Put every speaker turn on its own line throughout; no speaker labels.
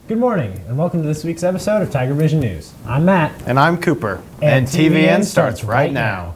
Good morning, and welcome to this week's episode of Tiger Vision News. I'm Matt.
And I'm Kooper. And TVN starts right now.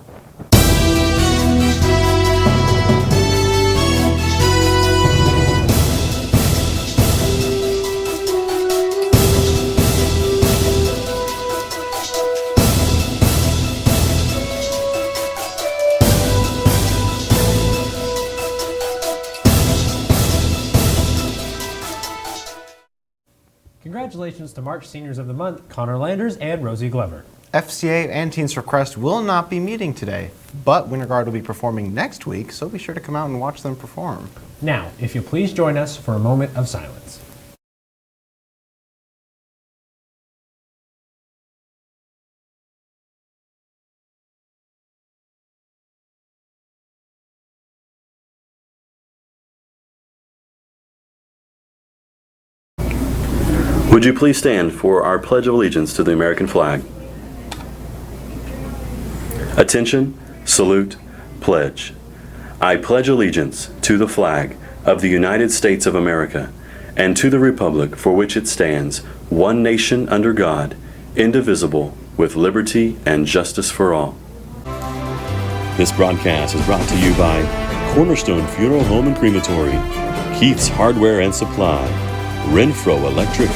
Congratulations to March Seniors of the Month, Connor Landers and Rosie Glover.
FCA and Teens for Christ will not be meeting today, but Winter Guard will be performing next week, so be sure to come out and watch them perform.
Now, if you'll please join us for a moment of silence.
Would you please stand for our Pledge of Allegiance to the American flag? Attention, salute, pledge. I pledge allegiance to the flag of the United States of America and to the republic for which it stands, one nation under God, indivisible, with liberty and justice for all. This broadcast is brought to you by Cornerstone Funeral Home and Crematory, Keith's Hardware and Supply, Renfro Electric,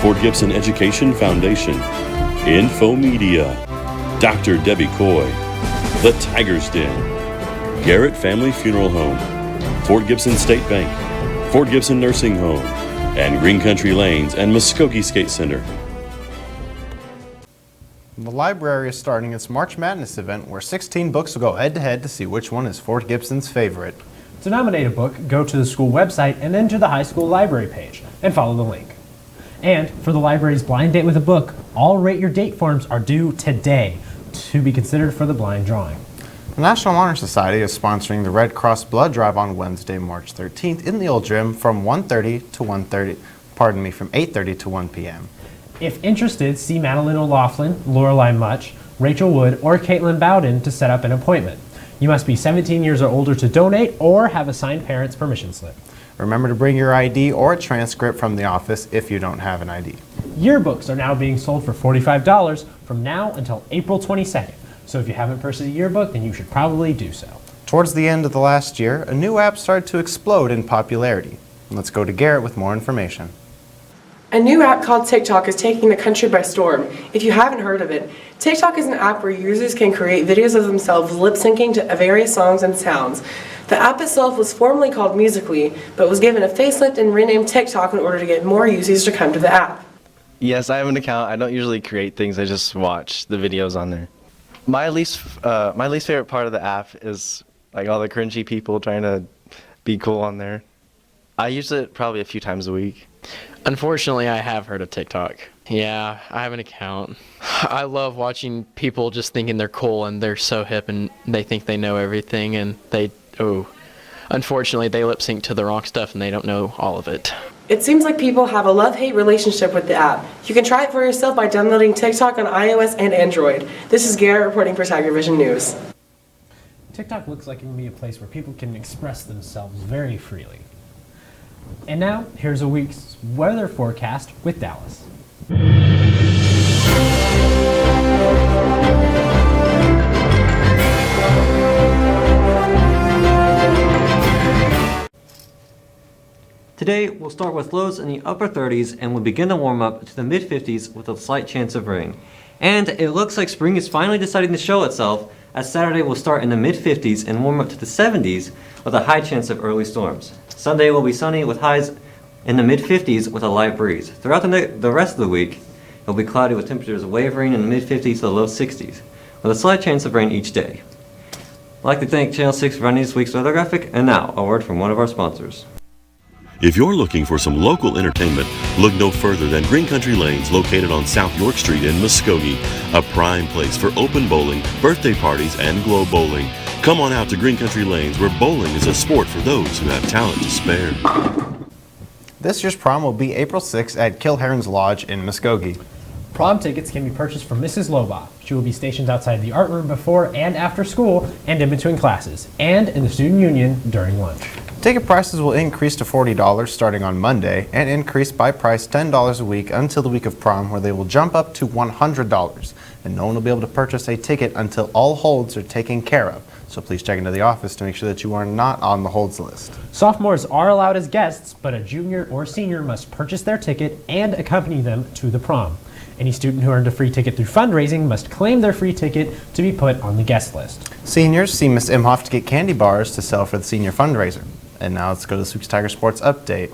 Fort Gibson Education Foundation, Info Media, Dr. Debbie Coy, The Tiger's Den, Garrett Family Funeral Home, Fort Gibson State Bank, Fort Gibson Nursing Home, and Green Country Lanes and Muskogee Skate Center.
The library is starting its March Madness event where 16 books will go head-to-head to see which one is Fort Gibson's favorite.
To nominate a book, go to the school website and enter the high school library page and follow the link. And for the library's blind date with a book, all Rate Your Date forms are due today to be considered for the blind drawing.
The National Honor Society is sponsoring the Red Cross Blood Drive on Wednesday, March 13th in the old gym from 8:30 to 1 p.m.
If interested, see Madeline O'Loughlin, Lorelei Much, Rachel Wood, or Caitlin Bowden to set up an appointment. You must be 17 years or older to donate or have a signed parent's permission slip.
Remember to bring your ID or a transcript from the office if you don't have an ID.
Yearbooks are now being sold for $45 from now until April 22nd. So if you haven't purchased a yearbook, then you should probably do so.
Towards the end of the last year, a new app started to explode in popularity. Let's go to Garrett with more information.
A new app called TikTok is taking the country by storm. If you haven't heard of it, TikTok is an app where users can create videos of themselves lip-syncing to various songs and sounds. The app itself was formerly called Musical.ly, but was given a facelift and renamed TikTok in order to get more users to come to the app.
Yes, I have an account. I don't usually create things, I just watch the videos on there. My least favorite part of the app is like all the cringy people trying to be cool on there. I use it probably a few times a week.
Unfortunately, I have heard of TikTok. Yeah, I have an account. I love watching people just thinking they're cool and they're so hip and they think they know everything and unfortunately they lip sync to the wrong stuff and they don't know all of it.
It seems like people have a love-hate relationship with the app. You can try it for yourself by downloading TikTok on iOS and Android. This is Garrett reporting for Tiger Vision News.
TikTok looks like it can be a place where people can express themselves very freely. And now, here's a week's weather forecast with Dallas.
Today, we'll start with lows in the upper 30s and we'll begin to warm up to the mid-50s with a slight chance of rain. And it looks like spring is finally deciding to show itself, as Saturday will start in the mid-50s and warm up to the 70s with a high chance of early storms. Sunday will be sunny with highs in the mid-50s with a light breeze. Throughout the rest of the week, it will be cloudy with temperatures wavering in the mid-50s to the low 60s, with a slight chance of rain each day. I'd like to thank Channel 6 for running this week's weather graphic, and now, a word from one of our sponsors.
If you're looking for some local entertainment, look no further than Green Country Lanes, located on South York Street in Muskogee, a prime place for open bowling, birthday parties, and glow bowling. Come on out to Green Country Lanes, where bowling is a sport for those who have talent to spare.
This year's prom will be April 6th at Kilherron's Lodge in Muskogee.
Prom tickets can be purchased from Mrs. Loba. She will be stationed outside the art room before and after school and in between classes, and in the student union during lunch.
Ticket prices will increase to $40 starting on Monday and increase by price $10 a week until the week of prom, where they will jump up to $100. And no one will be able to purchase a ticket until all holds are taken care of. So please check into the office to make sure that you are not on the holds list.
Sophomores are allowed as guests, but a junior or senior must purchase their ticket and accompany them to the prom. Any student who earned a free ticket through fundraising must claim their free ticket to be put on the guest list.
Seniors, see Miss Imhoff to get candy bars to sell for the senior fundraiser. And now let's go to this week's Tiger Sports Update.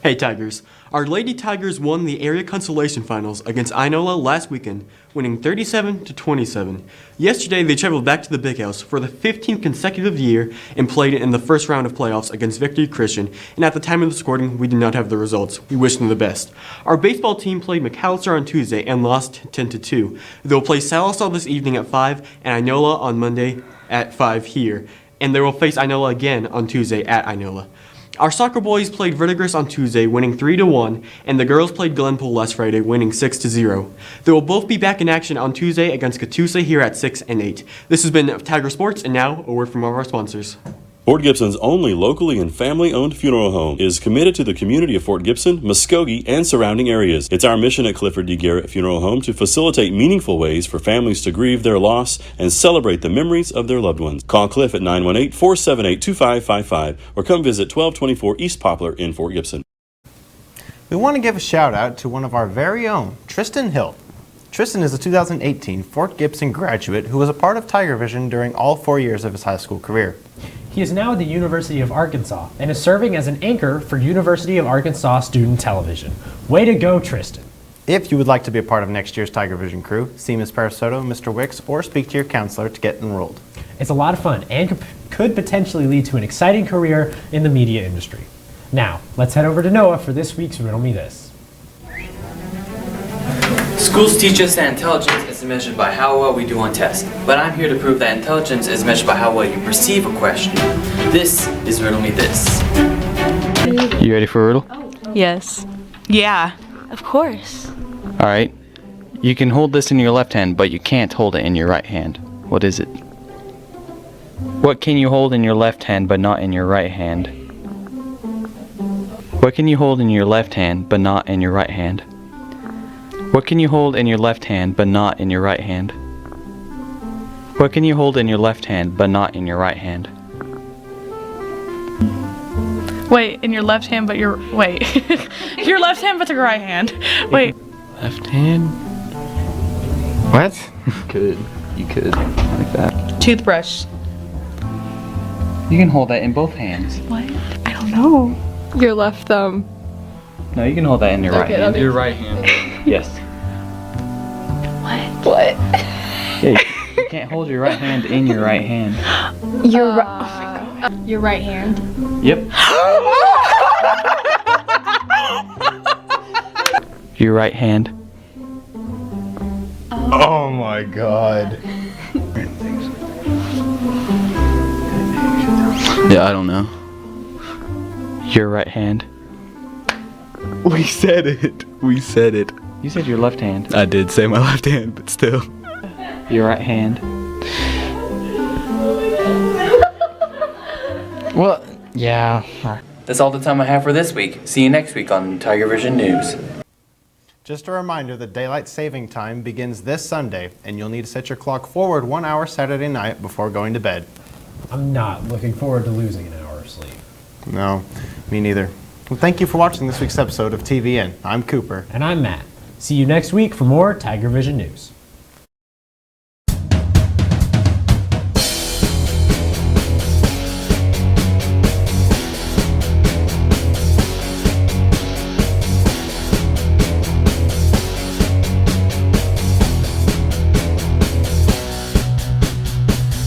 Hey Tigers, our Lady Tigers won the area consolation finals against Inola last weekend, winning 37-27. Yesterday they traveled back to the Big House for the 15th consecutive year and played in the first round of playoffs against Victory Christian, and at the time of the recording we did not have the results. We wish them the best. Our baseball team played McAllister on Tuesday and lost 10-2. They'll play Salisal this evening at 5 and Inola on Monday at 5 here, and they will face Inola again on Tuesday at Inola. Our soccer boys played Verdigris on Tuesday, winning 3-1, and the girls played Glenpool last Friday, winning 6-0. They will both be back in action on Tuesday against Catoosa here at 6 and 8. This has been Tiger Sports, and now a word from one of our sponsors.
Fort Gibson's only locally and family-owned funeral home is committed to the community of Fort Gibson, Muskogee, and surrounding areas. It's our mission at Clifford D. Garrett Funeral Home to facilitate meaningful ways for families to grieve their loss and celebrate the memories of their loved ones. Call Cliff at 918-478-2555 or come visit 1224 East Poplar in Fort Gibson.
We want to give a shout out to one of our very own, Tristan Hill. Tristan is a 2018 Fort Gibson graduate who was a part of Tiger Vision during all 4 years of his high school career.
He is now at the University of Arkansas and is serving as an anchor for University of Arkansas Student Television. Way to go, Tristan.
If you would like to be a part of next year's Tiger Vision crew, see Ms. Parasoto, Mr. Wicks, or speak to your counselor to get enrolled.
It's a lot of fun and could potentially lead to an exciting career in the media industry. Now, let's head over to Noah for this week's Riddle Me This.
Schools teach us that intelligence is measured by how well we do on tests, but I'm here to prove that intelligence is measured by how well you perceive a question. This is Riddle Me This.
You ready for a riddle?
Yes. Yeah, of course.
Alright. You can hold this in your left hand, but you can't hold it in your right hand. What is it? What can you hold in your left hand, but not in your right hand? What can you hold in your left hand, but not in your right hand? What can you hold in your left hand, but not in your right hand? What can you hold in your left hand, but not in your right hand?
Wait, in your left hand, but your... Wait. Your left hand, but your right hand. Wait.
Left hand? What? Could. You could. Like that.
Toothbrush.
You can hold that in both hands.
What? I don't know.
Your left thumb.
No, you can hold that in your right hand. Your right hand. Yes.
What?
Yeah, you can't hold your right hand in your right hand.
Your right. Oh my god. Your right hand.
Yep. Your right hand.
Oh my god.
Yeah, I don't know. Your right hand.
We said it. We said it.
You said your left hand.
I did say my left hand, but still.
Your right hand.
Well, yeah. That's all the time I have for this week. See you next week on Tiger Vision News.
Just a reminder that daylight saving time begins this Sunday, and you'll need to set your clock forward 1 hour Saturday night before going to bed.
I'm not looking forward to losing an hour of sleep.
No, me neither. Well, thank you for watching this week's episode of TVN. I'm Kooper.
And I'm Matt. See you next week for more Tiger Vision News.